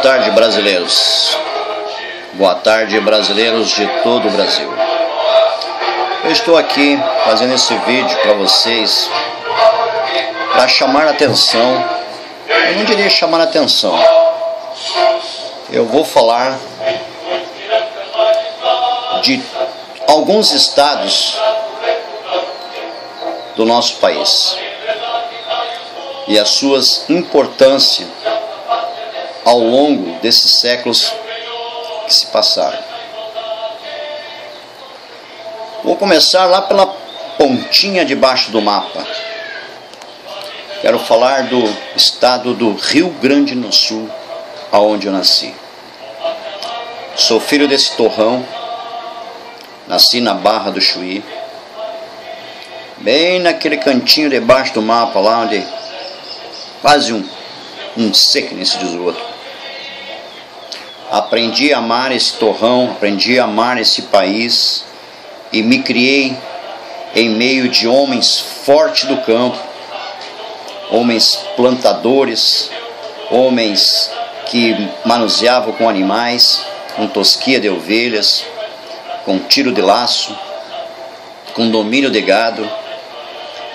tarde, brasileiros. Boa tarde, brasileiros de todo o Brasil. Eu estou aqui fazendo esse vídeo para vocês para chamar a atenção. Eu não diria chamar a atenção. Eu vou falar de alguns estados do nosso país e as suas importâncias ao longo desses séculos que se passaram. Vou começar lá pela pontinha debaixo do mapa. Quero falar do estado do Rio Grande do Sul, aonde eu nasci. Sou filho desse torrão, nasci na Barra do Chuí, bem naquele cantinho debaixo do mapa, lá onde quase um seco nesse de esgoto. Aprendi a amar esse torrão, aprendi a amar esse país e me criei em meio de homens fortes do campo, homens plantadores, homens que manuseavam com animais, com tosquia de ovelhas, com tiro de laço, com domínio de gado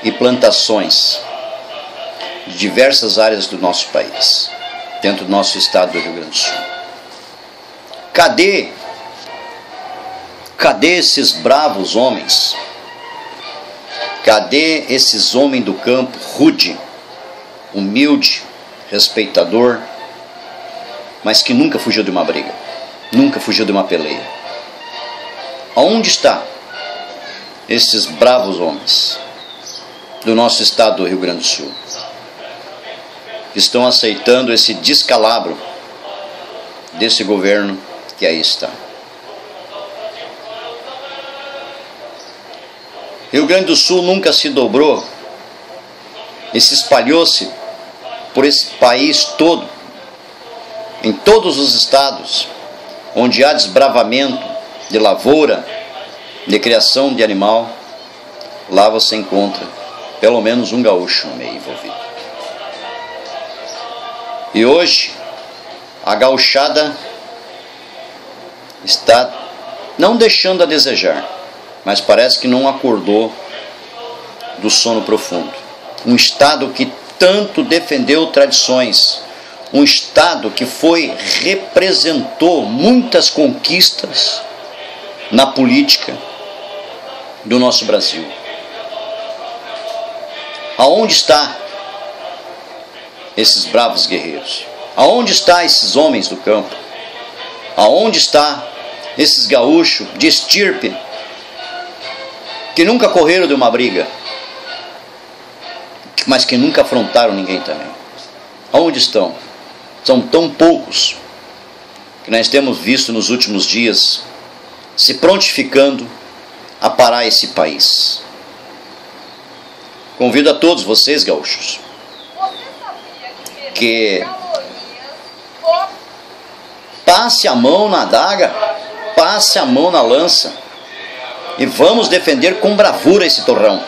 e plantações de diversas áreas do nosso país, dentro do nosso estado do Rio Grande do Sul. Cadê esses bravos homens? Cadê esses homens do campo rude, humilde, respeitador, mas que nunca fugiu de uma briga, nunca fugiu de uma peleia? Aonde está esses bravos homens do nosso estado do Rio Grande do Sul, que estão aceitando esse descalabro desse governo que aí está? Rio Grande do Sul nunca se dobrou e se espalhou-se por esse país todo, em todos os estados onde há desbravamento de lavoura, de criação de animal. Lá você encontra pelo menos um gaúcho no meio envolvido. E hoje a gauchada está não deixando a desejar, mas parece que não acordou do sono profundo. Um estado que tanto defendeu tradições, um estado que representou muitas conquistas na política do nosso Brasil. Aonde está esses bravos guerreiros? Aonde está esses homens do campo? Aonde está esses gaúchos de estirpe que nunca correram de uma briga, mas que nunca afrontaram ninguém também? Aonde estão? São tão poucos que nós temos visto nos últimos dias se prontificando a parar esse país. Convido a todos vocês, gaúchos, que passe a mão na adaga, passe a mão na lança e vamos defender com bravura esse torrão.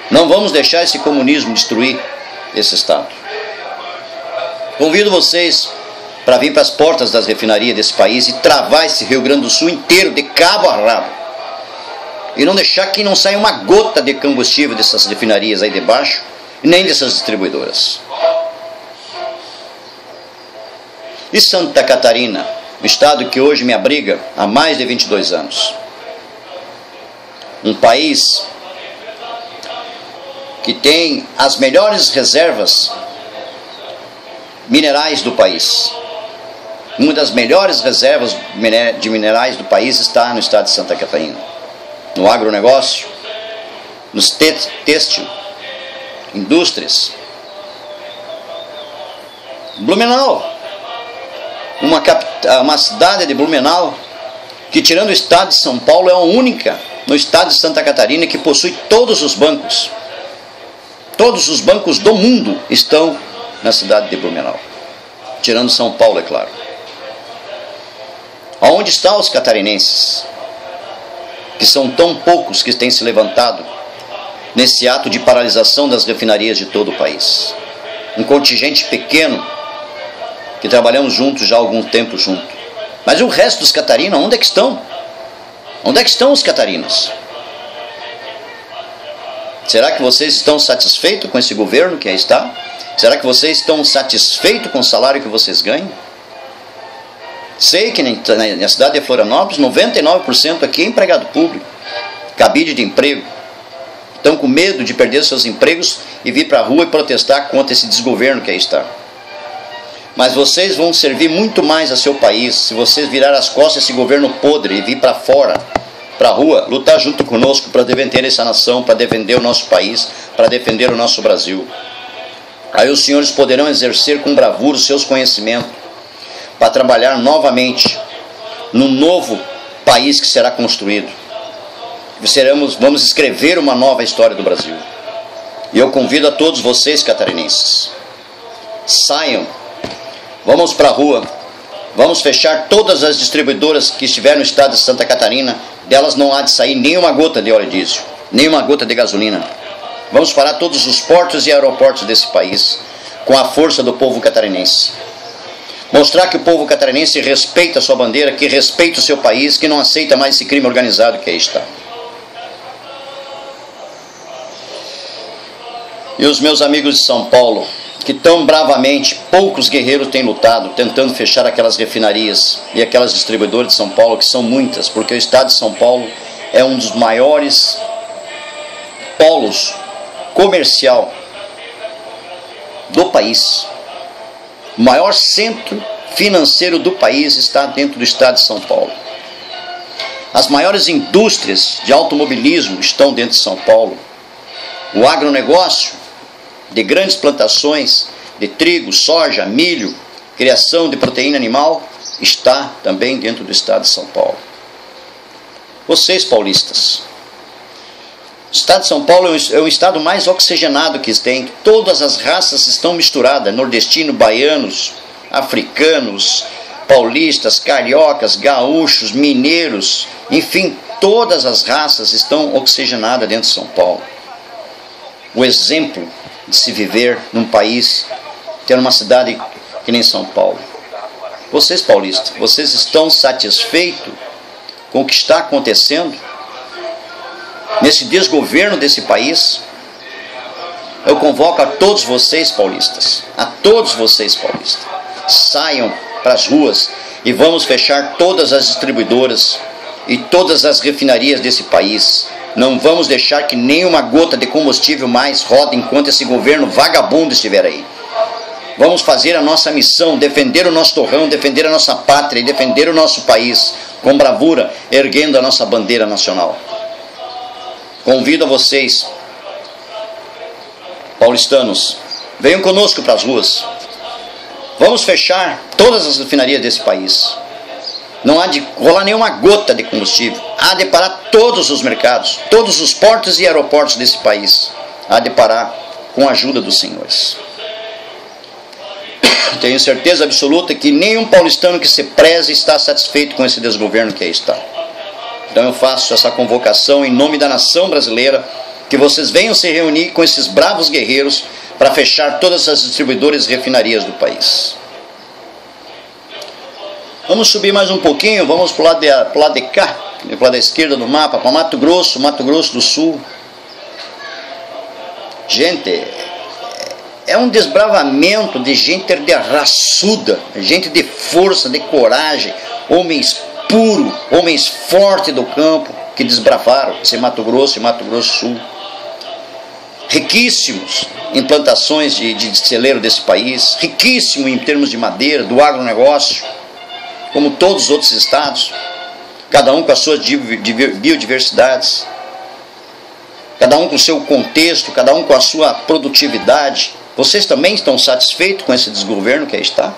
Não vamos deixar esse comunismo destruir esse estado. Convido vocês para vir para as portas das refinarias desse país e travar esse Rio Grande do Sul inteiro de cabo a rabo. E não deixar que não saia uma gota de combustível dessas refinarias aí debaixo, nem dessas distribuidoras. E Santa Catarina, o estado que hoje me abriga há mais de 22 anos. Um país que tem as melhores reservas minerais do país. Uma das melhores reservas de minerais do país está no estado de Santa Catarina. No agronegócio, nos têxtil, indústrias. Blumenau, uma cidade de Blumenau que, tirando o estado de São Paulo, é a única no estado de Santa Catarina que possui todos os bancos. Todos os bancos do mundo estão na cidade de Blumenau, tirando São Paulo, é claro. Aonde estão os catarinenses, que são tão poucos que têm se levantado nesse ato de paralisação das refinarias de todo o país? Um contingente pequeno que trabalhamos juntos já há algum tempo junto. Mas e o resto dos Catarina, onde é que estão? Onde é que estão os catarinas? Será que vocês estão satisfeitos com esse governo que aí está? Será que vocês estão satisfeitos com o salário que vocês ganham? Sei que na cidade de Florianópolis, 99% aqui é empregado público, cabide de emprego. Estão com medo de perder seus empregos e vir para a rua e protestar contra esse desgoverno que aí está. Mas vocês vão servir muito mais a seu país se vocês virar as costas a esse governo podre e vir para fora, para a rua, lutar junto conosco para defender essa nação, para defender o nosso país, para defender o nosso Brasil. Aí os senhores poderão exercer com bravura os seus conhecimentos para trabalhar novamente num novo país que será construído. Vamos escrever uma nova história do Brasil. E eu convido a todos vocês, catarinenses, saiam, vamos para a rua, vamos fechar todas as distribuidoras que estiverem no estado de Santa Catarina. Delas não há de sair nenhuma gota de óleo diesel, nenhuma gota de gasolina. Vamos parar todos os portos e aeroportos desse país com a força do povo catarinense. Mostrar que o povo catarinense respeita a sua bandeira, que respeita o seu país, que não aceita mais esse crime organizado que aí está. E os meus amigos de São Paulo, que tão bravamente poucos guerreiros têm lutado, tentando fechar aquelas refinarias e aquelas distribuidoras de São Paulo, que são muitas, porque o estado de São Paulo é um dos maiores polos comercial do país. O maior centro financeiro do país está dentro do estado de São Paulo. As maiores indústrias de automobilismo estão dentro de São Paulo. O agronegócio de grandes plantações de trigo, soja, milho, criação de proteína animal, está também dentro do estado de São Paulo. Vocês, paulistas, o estado de São Paulo é o estado mais oxigenado que tem. Todas as raças estão misturadas, nordestinos, baianos, africanos, paulistas, cariocas, gaúchos, mineiros, enfim, todas as raças estão oxigenadas dentro de São Paulo. O exemplo de se viver num país, ter uma cidade que nem São Paulo. Vocês, paulistas, vocês estão satisfeitos com o que está acontecendo nesse desgoverno desse país? Eu convoco a todos vocês, paulistas, saiam para as ruas e vamos fechar todas as distribuidoras e todas as refinarias desse país. Não vamos deixar que nenhuma gota de combustível mais rode enquanto esse governo vagabundo estiver aí. Vamos fazer a nossa missão, defender o nosso torrão, defender a nossa pátria e defender o nosso país com bravura, erguendo a nossa bandeira nacional. Convido a vocês, paulistanos, venham conosco para as ruas. Vamos fechar todas as refinarias desse país. Não há de rolar nenhuma gota de combustível. Há de parar todos os mercados, todos os portos e aeroportos desse país. Há de parar com a ajuda dos senhores. Tenho certeza absoluta que nenhum paulistano que se preze está satisfeito com esse desgoverno que aí está. Então eu faço essa convocação em nome da nação brasileira, que vocês venham se reunir com esses bravos guerreiros para fechar todas as distribuidoras e refinarias do país. Vamos subir mais um pouquinho, vamos para o lado de cá, para o lado da esquerda do mapa, para Mato Grosso do Sul. Gente, é um desbravamento de gente de raçuda, gente de força, de coragem, homens puros, homens fortes do campo, que desbravaram esse Mato Grosso e Mato Grosso do Sul. Riquíssimos em plantações de celeiro desse país, riquíssimo em termos de madeira, do agronegócio, como todos os outros estados, cada um com as suas biodiversidades, cada um com o seu contexto, cada um com a sua produtividade. Vocês também estão satisfeitos com esse desgoverno que aí está?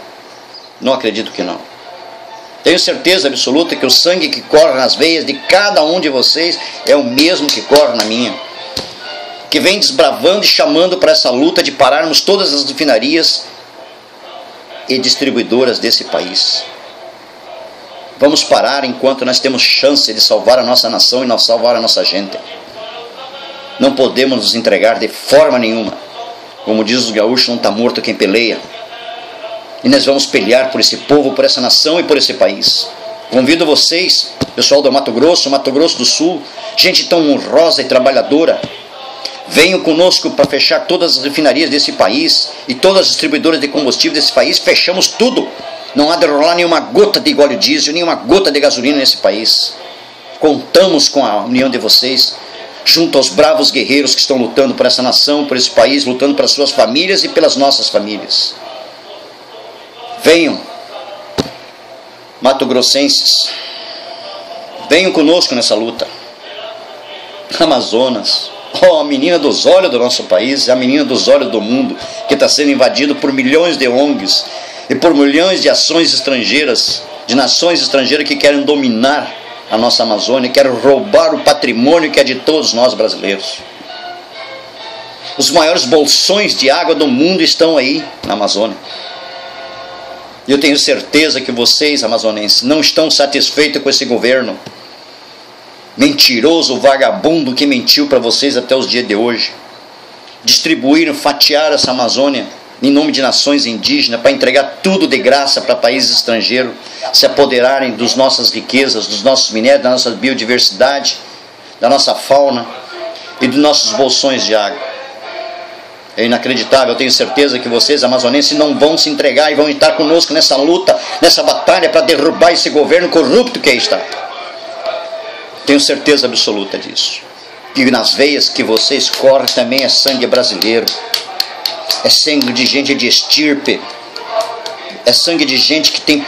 Não acredito que não. Tenho certeza absoluta que o sangue que corre nas veias de cada um de vocês é o mesmo que corre na minha, que vem desbravando e chamando para essa luta de pararmos todas as refinarias e distribuidoras desse país. Vamos parar enquanto nós temos chance de salvar a nossa nação e não salvar a nossa gente. Não podemos nos entregar de forma nenhuma. Como diz os gaúchos, não está morto quem peleia. E nós vamos pelear por esse povo, por essa nação e por esse país. Convido vocês, pessoal do Mato Grosso do Sul, gente tão honrosa e trabalhadora, venham conosco para fechar todas as refinarias desse país e todas as distribuidoras de combustível desse país. Fechamos tudo. Não há de rolar nenhuma gota de óleo diesel, nenhuma gota de gasolina nesse país. Contamos com a união de vocês, junto aos bravos guerreiros que estão lutando por essa nação, por esse país, lutando pelas suas famílias e pelas nossas famílias. Venham, mato-grossenses, venham conosco nessa luta. Amazonas, a menina dos olhos do nosso país, a menina dos olhos do mundo, que está sendo invadido por milhões de ONGs e por milhões de ações estrangeiras, de nações estrangeiras que querem dominar a nossa Amazônia, querem roubar o patrimônio que é de todos nós brasileiros. Os maiores bolsões de água do mundo estão aí na Amazônia. E eu tenho certeza que vocês, amazonenses, não estão satisfeitos com esse governo mentiroso, vagabundo, que mentiu para vocês até os dias de hoje. Distribuíram, fatiaram essa Amazônia em nome de nações indígenas para entregar tudo de graça para países estrangeiros, se apoderarem das nossas riquezas, dos nossos minérios, da nossa biodiversidade, da nossa fauna e dos nossos bolsões de água. É inacreditável. Eu tenho certeza que vocês, amazonenses, não vão se entregar e vão estar conosco nessa luta, nessa batalha para derrubar esse governo corrupto que aí está. Tenho certeza absoluta disso. E nas veias que vocês correm também é sangue brasileiro. É sangue de gente de estirpe. É sangue de gente que tem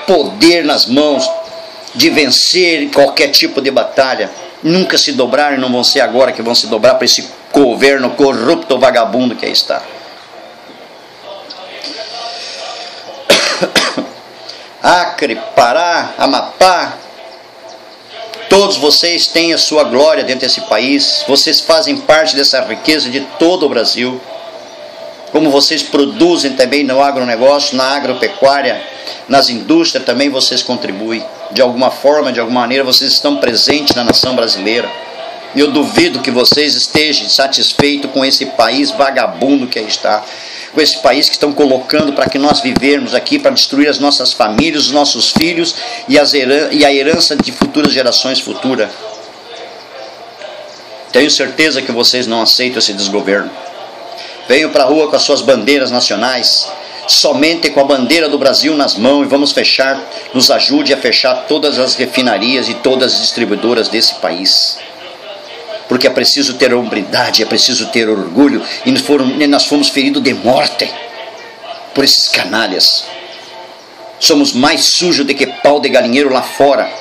poder nas mãos de vencer qualquer tipo de batalha. Nunca se dobraram e não vão ser agora que vão se dobrar para esse governo corrupto, vagabundo que aí está. Acre, Pará, Amapá, todos vocês têm a sua glória dentro desse país. Vocês fazem parte dessa riqueza de todo o Brasil. Como vocês produzem também no agronegócio, na agropecuária, nas indústrias também vocês contribuem. De alguma forma, de alguma maneira, vocês estão presentes na nação brasileira. E eu duvido que vocês estejam satisfeitos com esse país vagabundo que aí está. Com esse país que estão colocando para que nós vivermos aqui, para destruir as nossas famílias, os nossos filhos e a herança de futuras gerações futuras. Tenho certeza que vocês não aceitam esse desgoverno. Venham para a rua com as suas bandeiras nacionais, somente com a bandeira do Brasil nas mãos, e vamos fechar, nos ajude a fechar todas as refinarias e todas as distribuidoras desse país. Porque é preciso ter hombridade, é preciso ter orgulho, e nós fomos feridos de morte por esses canalhas. Somos mais sujos do que pau de galinheiro lá fora,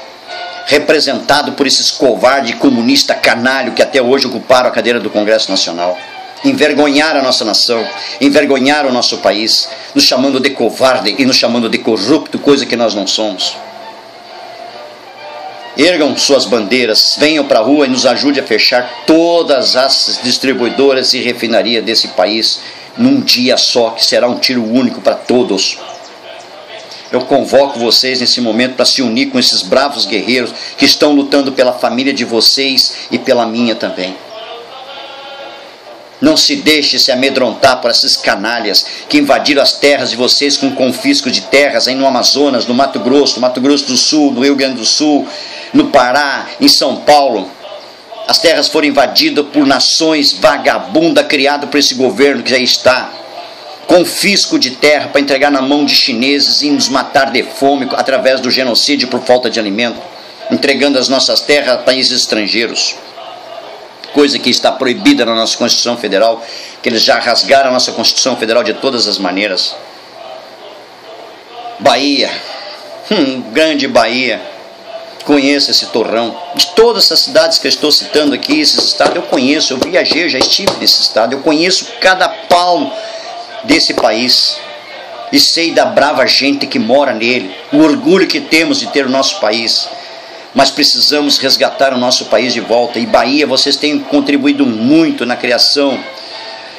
representado por esses covardes comunistas canalhos que até hoje ocuparam a cadeira do Congresso Nacional. Envergonharam a nossa nação, envergonharam o nosso país, nos chamando de covarde e nos chamando de corrupto, coisa que nós não somos. Ergam suas bandeiras, venham para a rua e nos ajude a fechar todas as distribuidoras e refinarias desse país num dia só, que será um tiro único para todos. Eu convoco vocês nesse momento para se unir com esses bravos guerreiros que estão lutando pela família de vocês e pela minha também. Não se deixe se amedrontar por esses canalhas que invadiram as terras de vocês com confisco de terras aí no Amazonas, no Mato Grosso do Sul, no Rio Grande do Sul, no Pará, em São Paulo. As terras foram invadidas por nações vagabundas criadas por esse governo que já está. Confisco de terra para entregar na mão de chineses e nos matar de fome através do genocídio por falta de alimento, entregando as nossas terras a países estrangeiros. Coisa que está proibida na nossa Constituição Federal, que eles já rasgaram a nossa Constituição Federal de todas as maneiras. Bahia, grande Bahia, conheço esse torrão. De todas essas cidades que eu estou citando aqui, esses estados, eu conheço, eu viajei, eu já estive nesse estado, eu conheço cada palmo desse país e sei da brava gente que mora nele, o orgulho que temos de ter o nosso país. Mas precisamos resgatar o nosso país de volta. E Bahia, vocês têm contribuído muito na criação,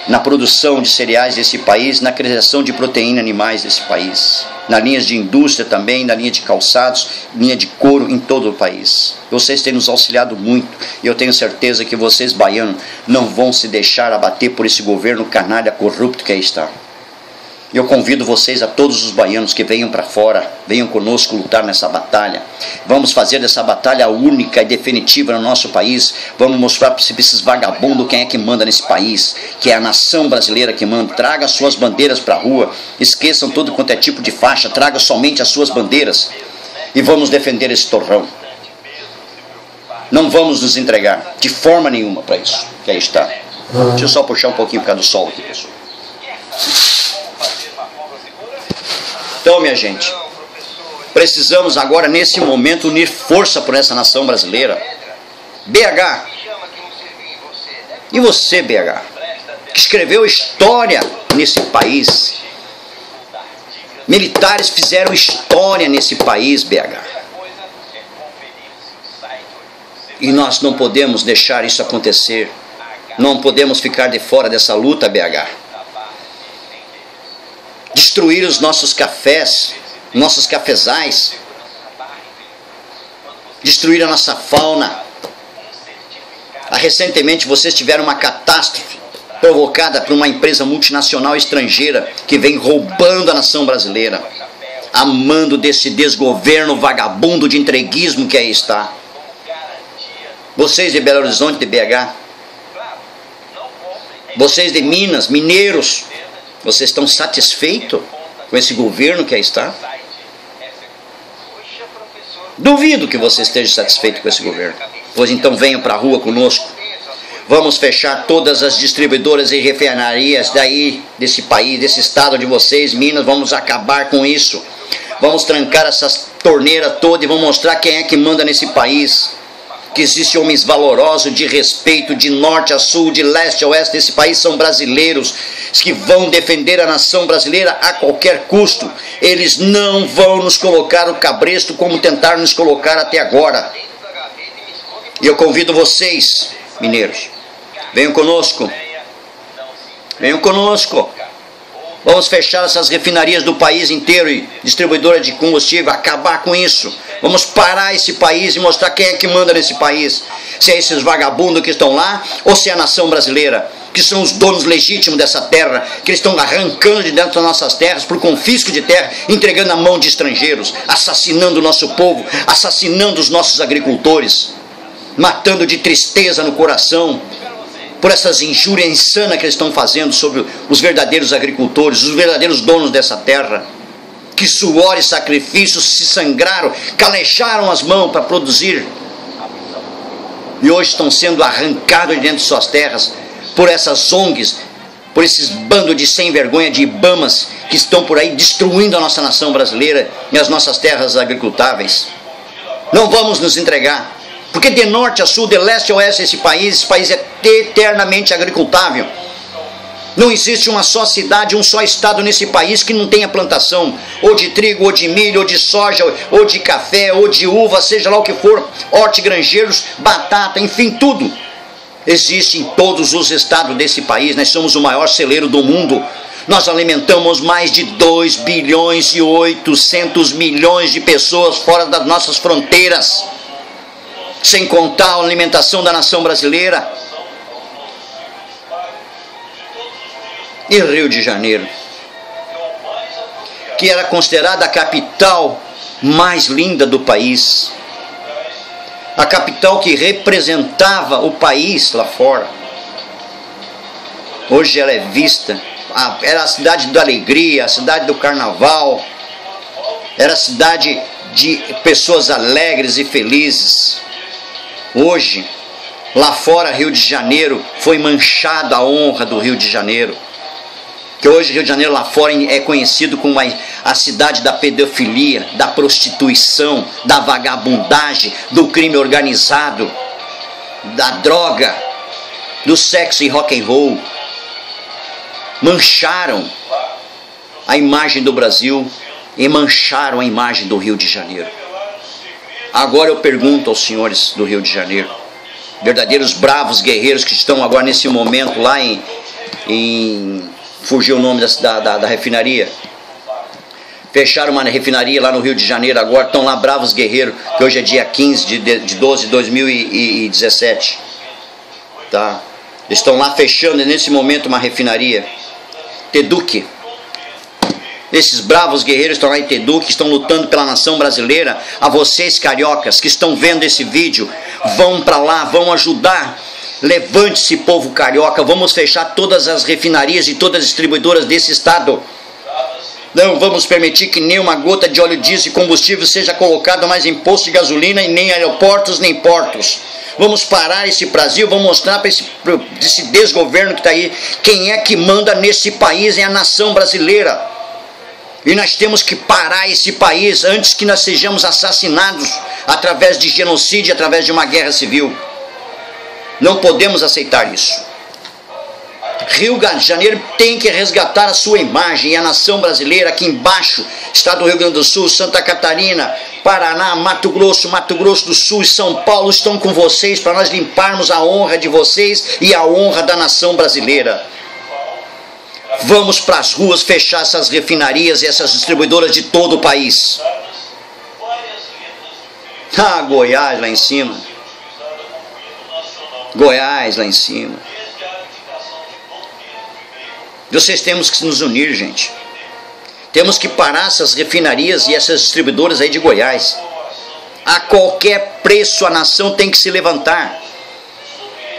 na produção de cereais desse país, na criação de proteína animais desse país, na linha de indústria também, na linha de calçados, linha de couro em todo o país. Vocês têm nos auxiliado muito e eu tenho certeza que vocês, baianos, não vão se deixar abater por esse governo canalha corrupto que aí está. Eu convido vocês, a todos os baianos, que venham para fora, venham conosco lutar nessa batalha. Vamos fazer dessa batalha única e definitiva no nosso país. Vamos mostrar para esses vagabundos quem é que manda nesse país, que é a nação brasileira que manda. Traga as suas bandeiras para a rua, esqueçam todo quanto é tipo de faixa, traga somente as suas bandeiras e vamos defender esse torrão. Não vamos nos entregar de forma nenhuma para isso. Que aí está. Deixa eu só puxar um pouquinho por causa do sol aqui, pessoal. Então, minha gente, precisamos agora, nesse momento, unir força por essa nação brasileira. BH, e você, BH, que escreveu história nesse país. Militares fizeram história nesse país, BH. E nós não podemos deixar isso acontecer. Não podemos ficar de fora dessa luta, BH. Destruir os nossos cafés, nossos cafezais, destruir a nossa fauna. Recentemente vocês tiveram uma catástrofe provocada por uma empresa multinacional estrangeira que vem roubando a nação brasileira, amando desse desgoverno vagabundo de entreguismo que aí está. Vocês de Belo Horizonte, de BH, vocês de Minas, mineiros, vocês estão satisfeitos com esse governo que aí está? Duvido que você esteja satisfeito com esse governo. Pois então venham para a rua conosco. Vamos fechar todas as distribuidoras e refinarias daí, desse país, desse estado de vocês, Minas. Vamos acabar com isso. Vamos trancar essas torneiras todas e vamos mostrar quem é que manda nesse país. Que existem homens valorosos, de respeito, de norte a sul, de leste a oeste desse país, são brasileiros, que vão defender a nação brasileira a qualquer custo. Eles não vão nos colocar o cabresto como tentaram nos colocar até agora. E eu convido vocês, mineiros, venham conosco. Venham conosco. Vamos fechar essas refinarias do país inteiro e distribuidora de combustível, acabar com isso. Vamos parar esse país e mostrar quem é que manda nesse país. Se é esses vagabundos que estão lá ou se é a nação brasileira, que são os donos legítimos dessa terra, que eles estão arrancando de dentro das nossas terras por confisco de terra, entregando na mão de estrangeiros, assassinando o nosso povo, assassinando os nossos agricultores, matando de tristeza no coração, por essas injúrias insanas que eles estão fazendo sobre os verdadeiros agricultores, os verdadeiros donos dessa terra, que suor e sacrifícios se sangraram, calejaram as mãos para produzir, e hoje estão sendo arrancados de dentro de suas terras, por essas ONGs, por esses bandos de sem vergonha de Ibamas, que estão por aí destruindo a nossa nação brasileira e as nossas terras agricultáveis. Não vamos nos entregar. Porque de norte a sul, de leste a oeste, esse país é eternamente agricultável. Não existe uma só cidade, um só estado nesse país que não tenha plantação, ou de trigo, ou de milho, ou de soja, ou de café, ou de uva, seja lá o que for, hortigranjeiros, batata, enfim, tudo. Existe em todos os estados desse país. Nós somos o maior celeiro do mundo. Nós alimentamos mais de 2 bilhões e 800 milhões de pessoas fora das nossas fronteiras. Sem contar a alimentação da nação brasileira. E Rio de Janeiro, que era considerada a capital mais linda do país, a capital que representava o país lá fora, hoje ela é vista, era a cidade da alegria, a cidade do carnaval, era a cidade de pessoas alegres e felizes. Hoje, lá fora, Rio de Janeiro, foi manchado a honra do Rio de Janeiro. Que hoje Rio de Janeiro lá fora é conhecido como a cidade da pedofilia, da prostituição, da vagabundagem, do crime organizado, da droga, do sexo e rock and roll. Mancharam a imagem do Brasil e mancharam a imagem do Rio de Janeiro. Agora eu pergunto aos senhores do Rio de Janeiro, verdadeiros bravos guerreiros que estão agora nesse momento lá fugiu o nome da refinaria, fecharam uma refinaria lá no Rio de Janeiro agora, estão lá bravos guerreiros, que hoje é dia 15 de 12 de 2017, tá? Eles estão lá fechando nesse momento uma refinaria. Teduque, esses bravos guerreiros estão lá em Itedu, que estão lutando pela nação brasileira, a vocês cariocas que estão vendo esse vídeo, vão para lá, vão ajudar. Levante-se, povo carioca, vamos fechar todas as refinarias e todas as distribuidoras desse estado. Não vamos permitir que nem uma gota de óleo diesel e combustível seja colocado mais em posto de gasolina e nem aeroportos nem portos. Vamos parar esse Brasil, vamos mostrar para esse desgoverno que está aí, quem é que manda nesse país é a nação brasileira. E nós temos que parar esse país antes que nós sejamos assassinados através de genocídio, através de uma guerra civil. Não podemos aceitar isso. Rio de Janeiro tem que resgatar a sua imagem e a nação brasileira aqui embaixo, estado do Rio Grande do Sul, Santa Catarina, Paraná, Mato Grosso do Sul e São Paulo estão com vocês para nós limparmos a honra de vocês e a honra da nação brasileira. Vamos para as ruas fechar essas refinarias e essas distribuidoras de todo o país. Ah, Goiás lá em cima. Goiás lá em cima. Vocês temos que nos unir, gente. Temos que parar essas refinarias e essas distribuidoras aí de Goiás. A qualquer preço a nação tem que se levantar.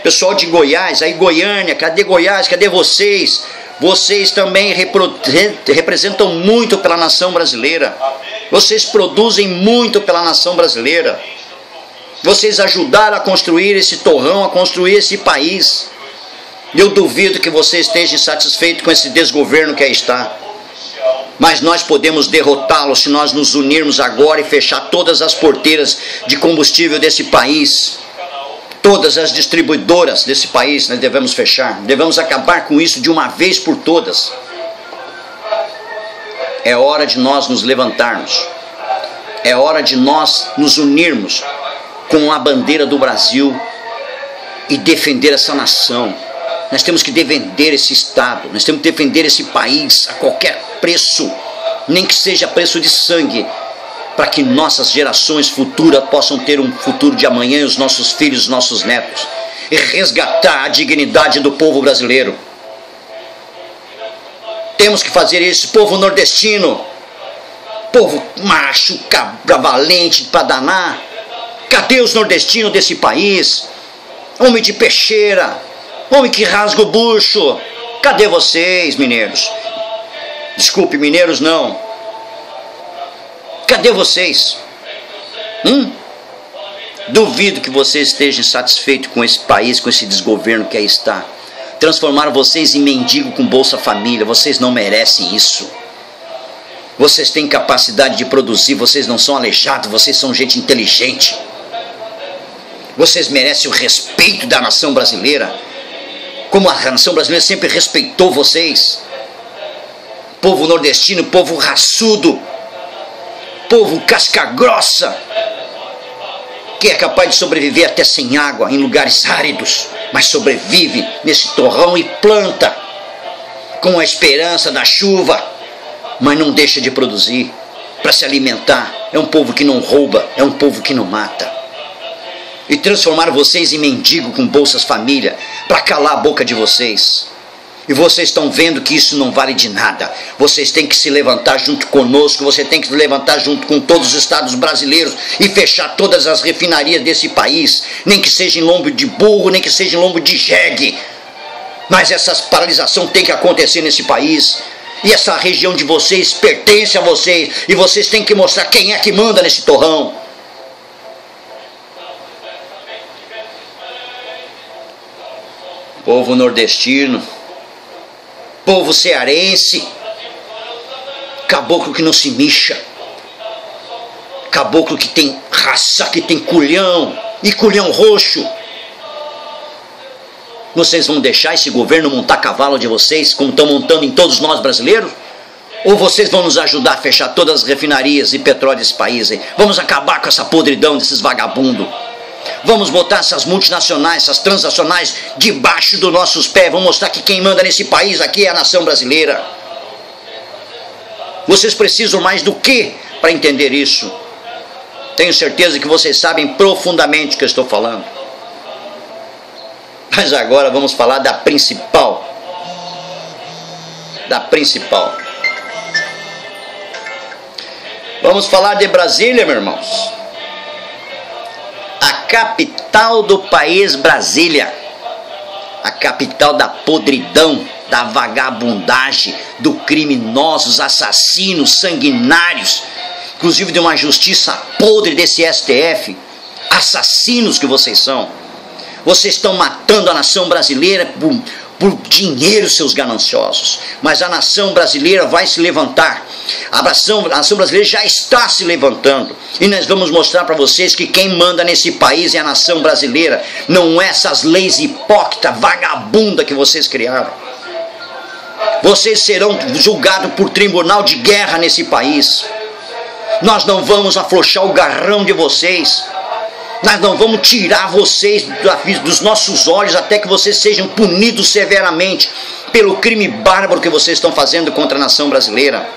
Pessoal de Goiás, aí Goiânia, cadê Goiás? Cadê vocês? Vocês também representam muito pela nação brasileira. Vocês produzem muito pela nação brasileira. Vocês ajudaram a construir esse torrão, a construir esse país. Eu duvido que você esteja insatisfeito com esse desgoverno que aí está. Mas nós podemos derrotá-lo se nós nos unirmos agora e fechar todas as porteiras de combustível desse país. Todas as distribuidoras desse país nós devemos fechar. Devemos acabar com isso de uma vez por todas. É hora de nós nos levantarmos. É hora de nós nos unirmos com a bandeira do Brasil e defender essa nação. Nós temos que defender esse estado, nós temos que defender esse país a qualquer preço, nem que seja preço de sangue, para que nossas gerações futuras possam ter um futuro de amanhã, e os nossos filhos, os nossos netos, e resgatar a dignidade do povo brasileiro. Temos que fazer isso, povo nordestino, povo macho, cabra valente para danar. Cadê os nordestinos desse país? Homem de peixeira, homem que rasga o bucho. Cadê vocês, mineiros? Desculpe, mineiros não. Cadê vocês? Duvido que você esteja insatisfeito com esse país, com esse desgoverno que aí está. Transformaram vocês em mendigo com Bolsa Família. Vocês não merecem isso. Vocês têm capacidade de produzir. Vocês não são aleijados. Vocês são gente inteligente. Vocês merecem o respeito da nação brasileira, como a nação brasileira sempre respeitou vocês. Povo nordestino, povo raçudo, povo casca grossa, que é capaz de sobreviver até sem água, em lugares áridos, mas sobrevive nesse torrão e planta, com a esperança da chuva, mas não deixa de produzir, para se alimentar. É um povo que não rouba, é um povo que não mata. E transformar vocês em mendigo com Bolsas Família, para calar a boca de vocês. E vocês estão vendo que isso não vale de nada. Vocês têm que se levantar junto conosco, você tem que se levantar junto com todos os estados brasileiros e fechar todas as refinarias desse país, nem que seja em lombo de burro, nem que seja em lombo de jegue. Mas essa paralisação tem que acontecer nesse país. E essa região de vocês pertence a vocês, e vocês têm que mostrar quem é que manda nesse torrão. Povo nordestino, povo cearense, caboclo que não se mixa, caboclo que tem raça, que tem culhão, e culhão roxo. Vocês vão deixar esse governo montar cavalo de vocês, como estão montando em todos nós brasileiros? Ou vocês vão nos ajudar a fechar todas as refinarias e petróleo desse país? Hein? Vamos acabar com essa podridão desses vagabundos. Vamos botar essas multinacionais, essas transnacionais debaixo dos nossos pés. Vamos mostrar que quem manda nesse país aqui é a nação brasileira. Vocês precisam mais do que para entender isso? Tenho certeza que vocês sabem profundamente o que eu estou falando. Mas agora vamos falar da principal. Vamos falar de Brasília, meus irmãos. A capital do país, Brasília. A capital da podridão, da vagabundagem, do criminosos, assassinos, sanguinários, inclusive de uma justiça podre desse STF. Assassinos que vocês são. Vocês estão matando a nação brasileira por dinheiro, seus gananciosos. Mas a nação brasileira vai se levantar. A nação brasileira já está se levantando. E nós vamos mostrar para vocês que quem manda nesse país é a nação brasileira. Não é essas leis hipócritas, vagabunda que vocês criaram. Vocês serão julgados por tribunal de guerra nesse país. Nós não vamos afrouxar o garrão de vocês. Nós não vamos tirar vocês dos nossos olhos até que vocês sejam punidos severamente pelo crime bárbaro que vocês estão fazendo contra a nação brasileira,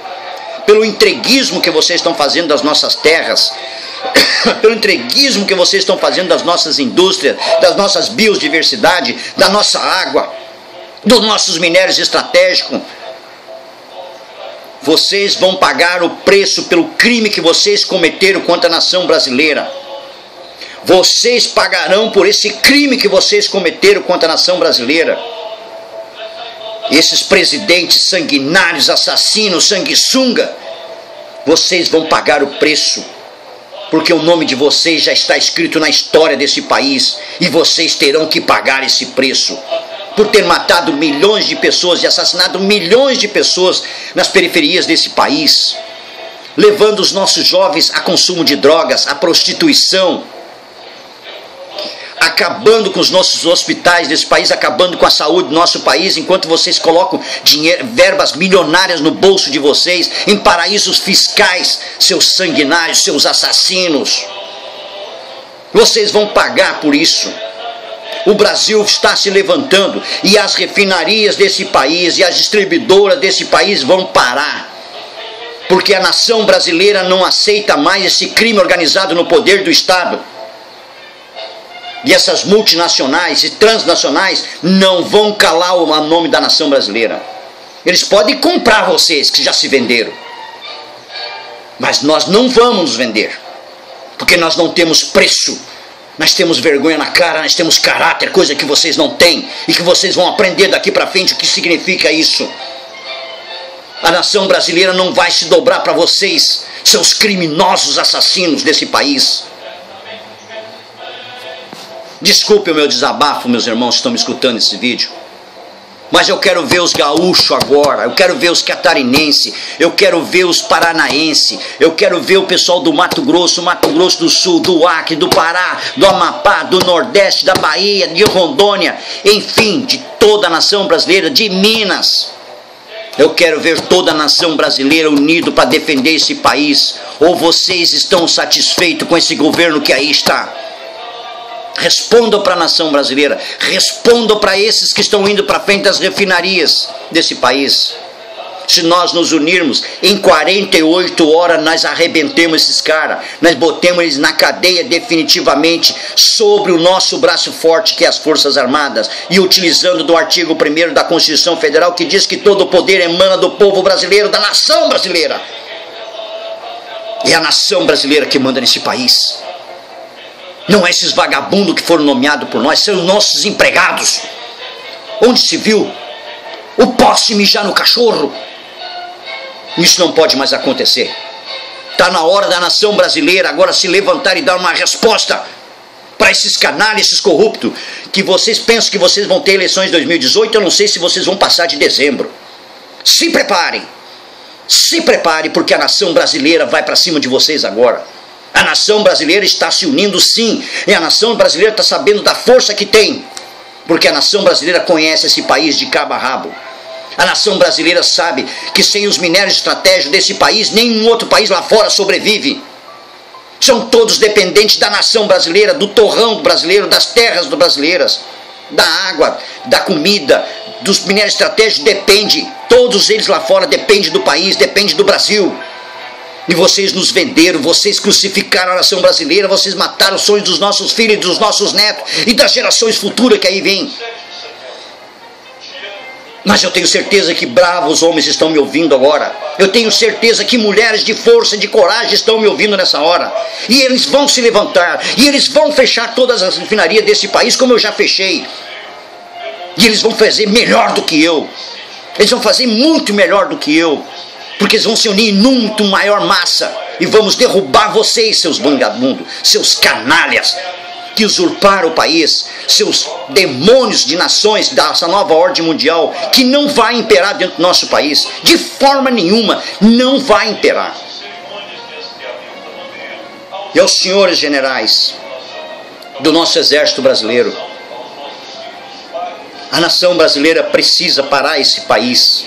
pelo entreguismo que vocês estão fazendo das nossas terras, pelo entreguismo que vocês estão fazendo das nossas indústrias, das nossas biodiversidades, da nossa água, dos nossos minérios estratégicos. Vocês vão pagar o preço pelo crime que vocês cometeram contra a nação brasileira. Vocês pagarão por esse crime que vocês cometeram contra a nação brasileira. Esses presidentes sanguinários, assassinos, sanguessuga, vocês vão pagar o preço, porque o nome de vocês já está escrito na história desse país, e vocês terão que pagar esse preço, por ter matado milhões de pessoas e assassinado milhões de pessoas nas periferias desse país, levando os nossos jovens a consumo de drogas, a prostituição, acabando com os nossos hospitais desse país, acabando com a saúde do nosso país, enquanto vocês colocam dinheiro, verbas milionárias no bolso de vocês, em paraísos fiscais, seus sanguinários, seus assassinos. Vocês vão pagar por isso. O Brasil está se levantando e as refinarias desse país e as distribuidoras desse país vão parar. Porque a nação brasileira não aceita mais esse crime organizado no poder do Estado. E essas multinacionais e transnacionais não vão calar o nome da nação brasileira. Eles podem comprar vocês, que já se venderam. Mas nós não vamos nos vender. Porque nós não temos preço. Nós temos vergonha na cara, nós temos caráter, coisa que vocês não têm. E que vocês vão aprender daqui para frente o que significa isso. A nação brasileira não vai se dobrar para vocês, seus criminosos assassinos desse país. Desculpe o meu desabafo, meus irmãos que estão me escutando esse vídeo. Mas eu quero ver os gaúchos agora, eu quero ver os catarinenses, eu quero ver os paranaenses, eu quero ver o pessoal do Mato Grosso do Sul, do Acre, do Pará, do Amapá, do Nordeste, da Bahia, de Rondônia, enfim, de toda a nação brasileira, de Minas. Eu quero ver toda a nação brasileira unida para defender esse país. Ou vocês estão satisfeitos com esse governo que aí está? Respondam para a nação brasileira, respondam para esses que estão indo para frente das refinarias desse país. Se nós nos unirmos, em 48 horas nós arrebentemos esses caras, nós botemos eles na cadeia definitivamente, sobre o nosso braço forte que é as Forças Armadas, e utilizando do artigo 1º da Constituição Federal, que diz que todo o poder emana do povo brasileiro, da nação brasileira. É a nação brasileira que manda nesse país. Não é esses vagabundos que foram nomeados por nós, são os nossos empregados. Onde se viu o posse mijar no cachorro? Isso não pode mais acontecer. Está na hora da nação brasileira agora se levantar e dar uma resposta para esses canalhas, esses corruptos, que vocês pensam que vocês vão ter eleições em 2018, eu não sei se vocês vão passar de dezembro. Se preparem, porque a nação brasileira vai para cima de vocês agora. A nação brasileira está se unindo sim, e a nação brasileira está sabendo da força que tem, porque a nação brasileira conhece esse país de cabo a rabo. A nação brasileira sabe que sem os minérios estratégicos desse país, nenhum outro país lá fora sobrevive. São todos dependentes da nação brasileira, do torrão brasileiro, das terras brasileiras, da água, da comida, dos minérios estratégicos, depende. Todos eles lá fora dependem do país, dependem do Brasil. E vocês nos venderam, vocês crucificaram a nação brasileira, vocês mataram os sonhos dos nossos filhos, dos nossos netos e das gerações futuras que aí vêm. Mas eu tenho certeza que bravos homens estão me ouvindo agora. Eu tenho certeza que mulheres de força e de coragem estão me ouvindo nessa hora. E eles vão se levantar. E eles vão fechar todas as refinarias desse país como eu já fechei. E eles vão fazer melhor do que eu. Eles vão fazer muito melhor do que eu. Porque eles vão se unir em muito maior massa. E vamos derrubar vocês, seus vagabundos, seus canalhas que usurparam o país, seus demônios de nações dessa nova ordem mundial, que não vai imperar dentro do nosso país, de forma nenhuma, não vai imperar. E aos senhores generais do nosso exército brasileiro, a nação brasileira precisa parar esse país,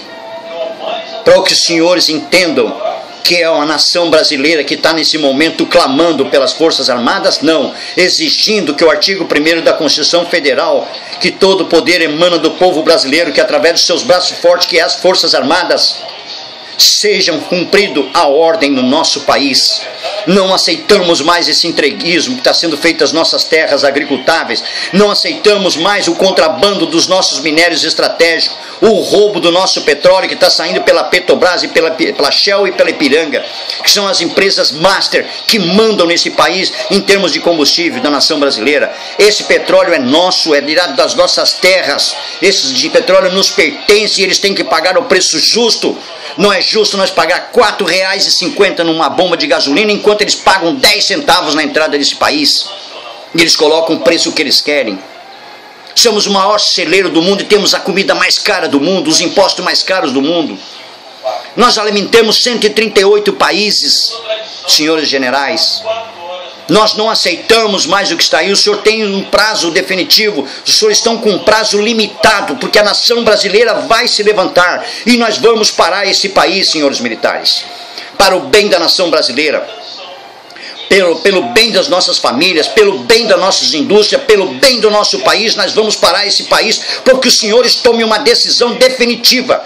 para que os senhores entendam que é uma nação brasileira que está nesse momento clamando pelas Forças Armadas? Não, exigindo que o artigo 1º da Constituição Federal, que todo o poder emana do povo brasileiro, que através dos seus braços fortes, que é as Forças Armadas, sejam cumprido a ordem no nosso país. Não aceitamos mais esse entreguismo que está sendo feito às nossas terras agricultáveis. Não aceitamos mais o contrabando dos nossos minérios estratégicos, o roubo do nosso petróleo que está saindo pela Petrobras e pela Shell e pela Ipiranga, que são as empresas master que mandam nesse país em termos de combustível da nação brasileira. Esse petróleo é nosso, é tirado das nossas terras. Esse de petróleo nos pertence e eles têm que pagar o preço justo. Não é justo nós pagar R$ 4,50 numa bomba de gasolina, enquanto eles pagam 10 centavos na entrada desse país. E eles colocam o preço que eles querem. Somos o maior celeiro do mundo e temos a comida mais cara do mundo, os impostos mais caros do mundo. Nós alimentamos 138 países, senhores generais. Nós não aceitamos mais o que está aí. O senhor tem um prazo definitivo. Os senhores estão com um prazo limitado, porque a nação brasileira vai se levantar. E nós vamos parar esse país, senhores militares. Para o bem da nação brasileira. Pelo bem das nossas famílias, pelo bem das nossas indústrias, pelo bem do nosso país, nós vamos parar esse país, porque os senhores tomem uma decisão definitiva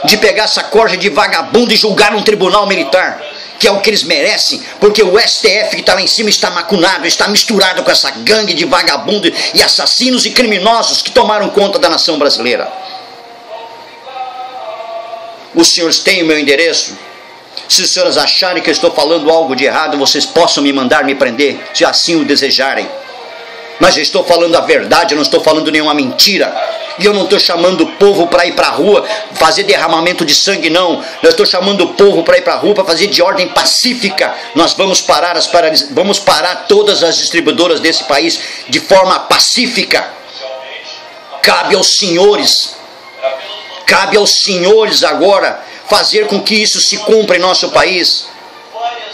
de pegar essa corja de vagabundo e julgar num tribunal militar, que é o que eles merecem, porque o STF que está lá em cima está macunado, está misturado com essa gangue de vagabundos e assassinos e criminosos que tomaram conta da nação brasileira. Os senhores têm o meu endereço? Se os senhores acharem que eu estou falando algo de errado, vocês possam me mandar me prender, se assim o desejarem. Mas eu estou falando a verdade, eu não estou falando nenhuma mentira. E eu não estou chamando o povo para ir para a rua fazer derramamento de sangue, não. Eu estou chamando o povo para ir para a rua para fazer de ordem pacífica. Nós vamos parar todas as distribuidoras desse país de forma pacífica. Cabe aos senhores agora fazer com que isso se cumpra em nosso país,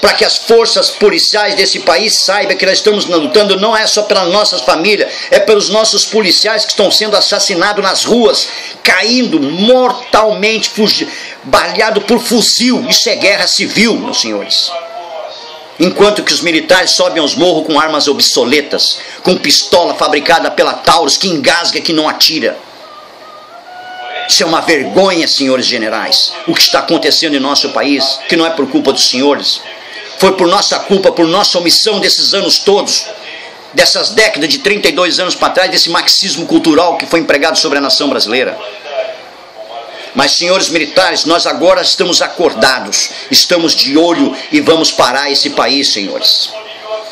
para que as forças policiais desse país saibam que nós estamos lutando não é só pelas nossas famílias, é pelos nossos policiais que estão sendo assassinados nas ruas, caindo mortalmente, baleado por fuzil. Isso é guerra civil, meus senhores. Enquanto que os militares sobem aos morros com armas obsoletas, com pistola fabricada pela Taurus, que engasga, que não atira. Isso é uma vergonha, senhores generais, o que está acontecendo em nosso país, que não é por culpa dos senhores. Foi por nossa culpa, por nossa omissão desses anos todos, dessas décadas de 32 anos para trás, desse marxismo cultural que foi empregado sobre a nação brasileira. Mas, senhores militares, nós agora estamos acordados, estamos de olho e vamos parar esse país, senhores.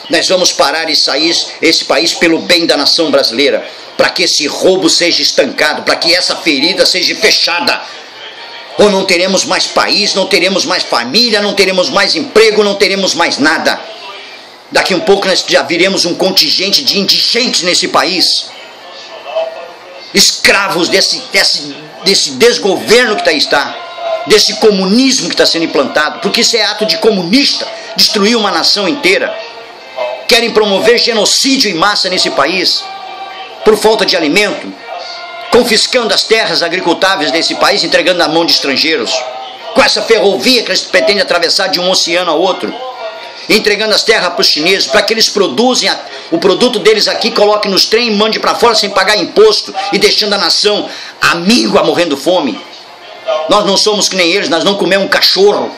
Nós vamos parar esse país pelo bem da nação brasileira, para que esse roubo seja estancado, para que essa ferida seja fechada. Ou não teremos mais país, não teremos mais família, não teremos mais emprego, não teremos mais nada. Daqui um pouco nós já viremos um contingente de indigentes nesse país. Escravos desse desgoverno que está, desse comunismo que está sendo implantado, porque isso é ato de comunista, destruir uma nação inteira. Querem promover genocídio em massa nesse país, por falta de alimento, confiscando as terras agricultáveis desse país, entregando na mão de estrangeiros, com essa ferrovia que eles pretendem atravessar de um oceano a outro, entregando as terras para os chineses, para que eles produzem o produto deles aqui, coloquem nos trem e mandem para fora sem pagar imposto, e deixando a nação amíngua morrendo fome. Nós não somos que nem eles, nós não comemos um cachorro.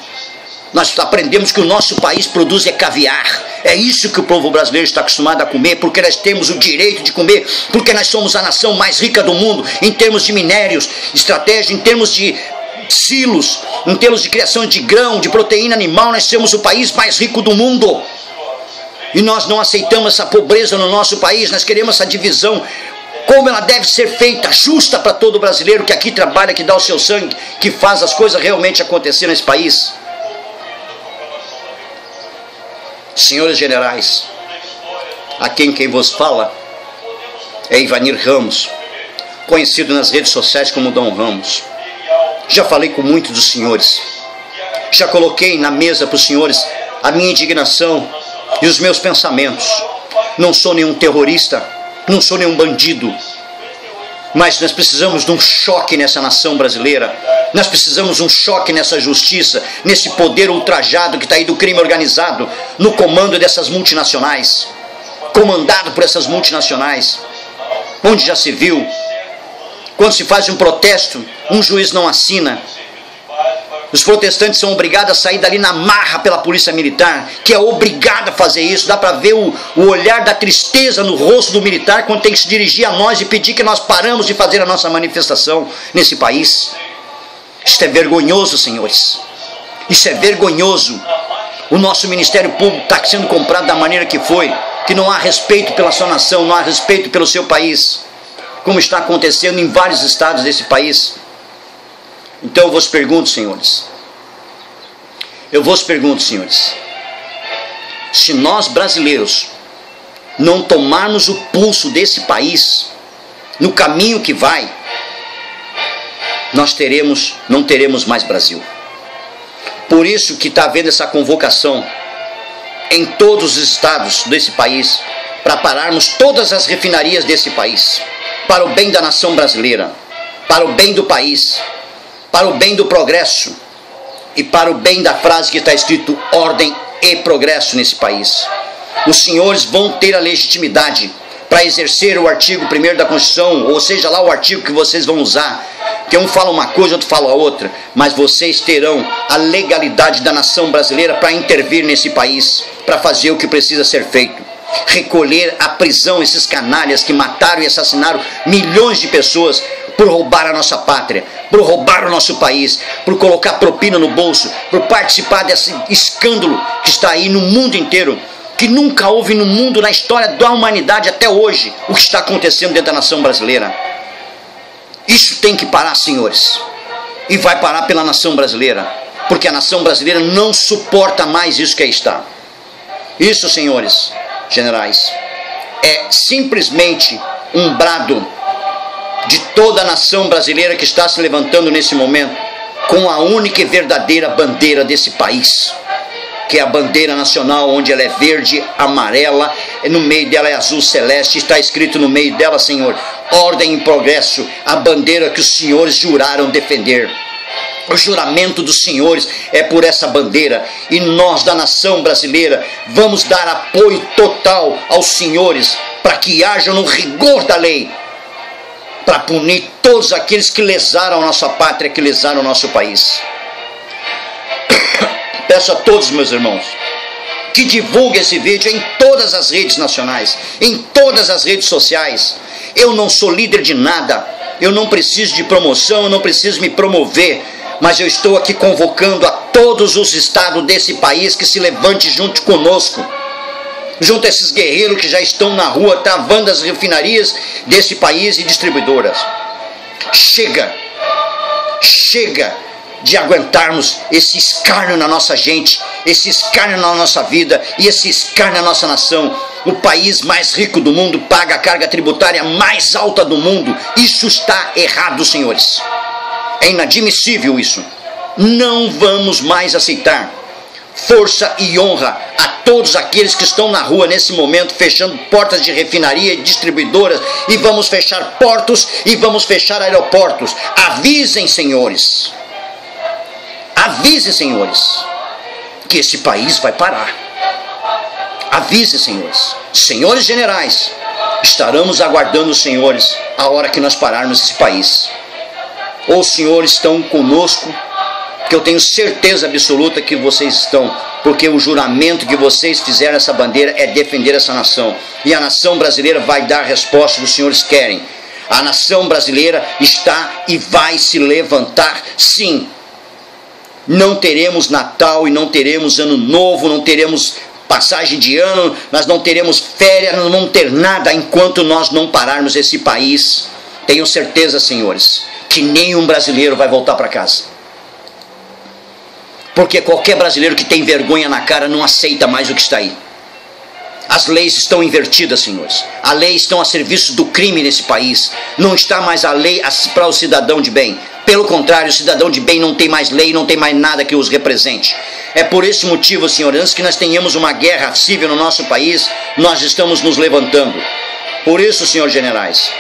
Nós aprendemos que o nosso país produz é caviar, É isso que o povo brasileiro está acostumado a comer, porque nós temos o direito de comer, porque nós somos a nação mais rica do mundo em termos de minérios, estratégia, em termos de silos, em termos de criação de grão, de proteína animal. Nós somos o país mais rico do mundo. E nós não aceitamos essa pobreza no nosso país. Nós queremos essa divisão, como ela deve ser feita, justa para todo brasileiro que aqui trabalha, que dá o seu sangue, que faz as coisas realmente acontecer nesse país. Senhores generais, aqui quem vos fala é Ivanir Ramos, conhecido nas redes sociais como Dom Ramos. Já falei com muitos dos senhores, já coloquei na mesa para os senhores a minha indignação e os meus pensamentos. Não sou nenhum terrorista, não sou nenhum bandido, mas nós precisamos de um choque nessa nação brasileira. Nós precisamos de um choque nessa justiça, nesse poder ultrajado que está aí do crime organizado, no comando dessas multinacionais, comandado por essas multinacionais. Onde já se viu, quando se faz um protesto, um juiz não assina. Os protestantes são obrigados a sair dali na marra pela polícia militar, que é obrigada a fazer isso. Dá para ver o olhar da tristeza no rosto do militar quando tem que se dirigir a nós e pedir que nós paramos de fazer a nossa manifestação nesse país. Isso é vergonhoso, senhores. Isso é vergonhoso. O nosso Ministério Público está sendo comprado da maneira que foi, que não há respeito pela sua nação, não há respeito pelo seu país, como está acontecendo em vários estados desse país. Então eu vos pergunto, senhores, se nós brasileiros não tomarmos o pulso desse país, no caminho que vai, nós não teremos mais Brasil. Por isso que está havendo essa convocação em todos os estados desse país, para pararmos todas as refinarias desse país, para o bem da nação brasileira, para o bem do país, para o bem do progresso e para o bem da frase que está escrito ordem e progresso nesse país. Os senhores vão ter a legitimidade para exercer o artigo 1º da Constituição, ou seja lá o artigo que vocês vão usar, que um fala uma coisa, outro fala outra, mas vocês terão a legalidade da nação brasileira para intervir nesse país, para fazer o que precisa ser feito. Recolher à prisão esses canalhas que mataram e assassinaram milhões de pessoas por roubar a nossa pátria, por roubar o nosso país, por colocar propina no bolso, por participar desse escândalo que está aí no mundo inteiro, que nunca houve no mundo, na história da humanidade até hoje, o que está acontecendo dentro da nação brasileira. Isso tem que parar, senhores, e vai parar pela nação brasileira, porque a nação brasileira não suporta mais isso que aí está. Isso, senhores generais, é simplesmente um brado de toda a nação brasileira que está se levantando nesse momento com a única e verdadeira bandeira desse país, que é a bandeira nacional, onde ela é verde, amarela, no meio dela é azul celeste, está escrito no meio dela, Senhor, ordem e progresso, a bandeira que os senhores juraram defender. O juramento dos senhores é por essa bandeira, e nós da nação brasileira vamos dar apoio total aos senhores para que haja no rigor da lei, para punir todos aqueles que lesaram a nossa pátria, que lesaram o nosso país. Peço a todos, meus irmãos, que divulguem esse vídeo em todas as redes nacionais, em todas as redes sociais. Eu não sou líder de nada, eu não preciso de promoção, eu não preciso me promover, mas eu estou aqui convocando a todos os estados desse país que se levante junto conosco, junto a esses guerreiros que já estão na rua travando as refinarias desse país e distribuidoras. Chega de aguentarmos esse escárnio na nossa gente, esse escárnio na nossa vida e esse escárnio na nossa nação. O país mais rico do mundo paga a carga tributária mais alta do mundo. Isso está errado, senhores. É inadmissível isso. Não vamos mais aceitar. Força e honra a todos aqueles que estão na rua nesse momento, fechando portas de refinaria e distribuidoras, e vamos fechar portos e vamos fechar aeroportos. Avisem, senhores. Avise, senhores, que esse país vai parar. Avise, senhores. Senhores generais, estaremos aguardando os senhores a hora que nós pararmos esse país. Ou os senhores estão conosco, que eu tenho certeza absoluta que vocês estão, porque o juramento que vocês fizeram essa bandeira é defender essa nação, e a nação brasileira vai dar a resposta que os senhores querem. A nação brasileira está e vai se levantar, sim. Não teremos Natal e não teremos Ano Novo, não teremos passagem de ano, nós não teremos férias, não vamos ter nada enquanto nós não pararmos esse país. Tenho certeza, senhores, que nenhum brasileiro vai voltar para casa. Porque qualquer brasileiro que tem vergonha na cara não aceita mais o que está aí. As leis estão invertidas, senhores. A lei está a serviço do crime nesse país. Não está mais a lei para o cidadão de bem. Pelo contrário, o cidadão de bem não tem mais lei, não tem mais nada que os represente. É por esse motivo, senhores, antes que nós tenhamos uma guerra civil no nosso país, nós estamos nos levantando. Por isso, senhores generais,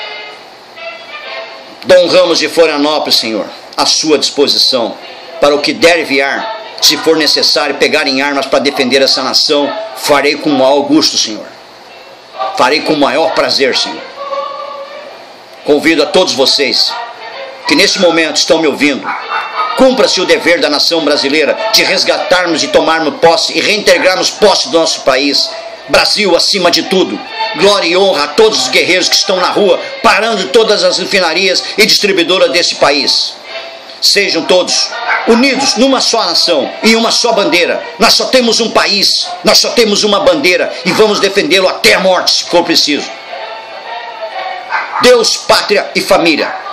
Dom Ramos de Florianópolis, senhor, à sua disposição, para o que der e vier. Se for necessário pegar em armas para defender essa nação, farei com o maior gosto, senhor. Farei com o maior prazer, senhor. Convido a todos vocês que nesse momento estão me ouvindo, cumpra-se o dever da nação brasileira de resgatarmos e tomarmos posse e reintegrarmos posse do nosso país. Brasil acima de tudo. Glória e honra a todos os guerreiros que estão na rua, parando todas as refinarias e distribuidoras desse país. Sejam todos unidos numa só nação, em uma só bandeira. Nós só temos um país, nós só temos uma bandeira e vamos defendê-lo até a morte, se for preciso. Deus, pátria e família.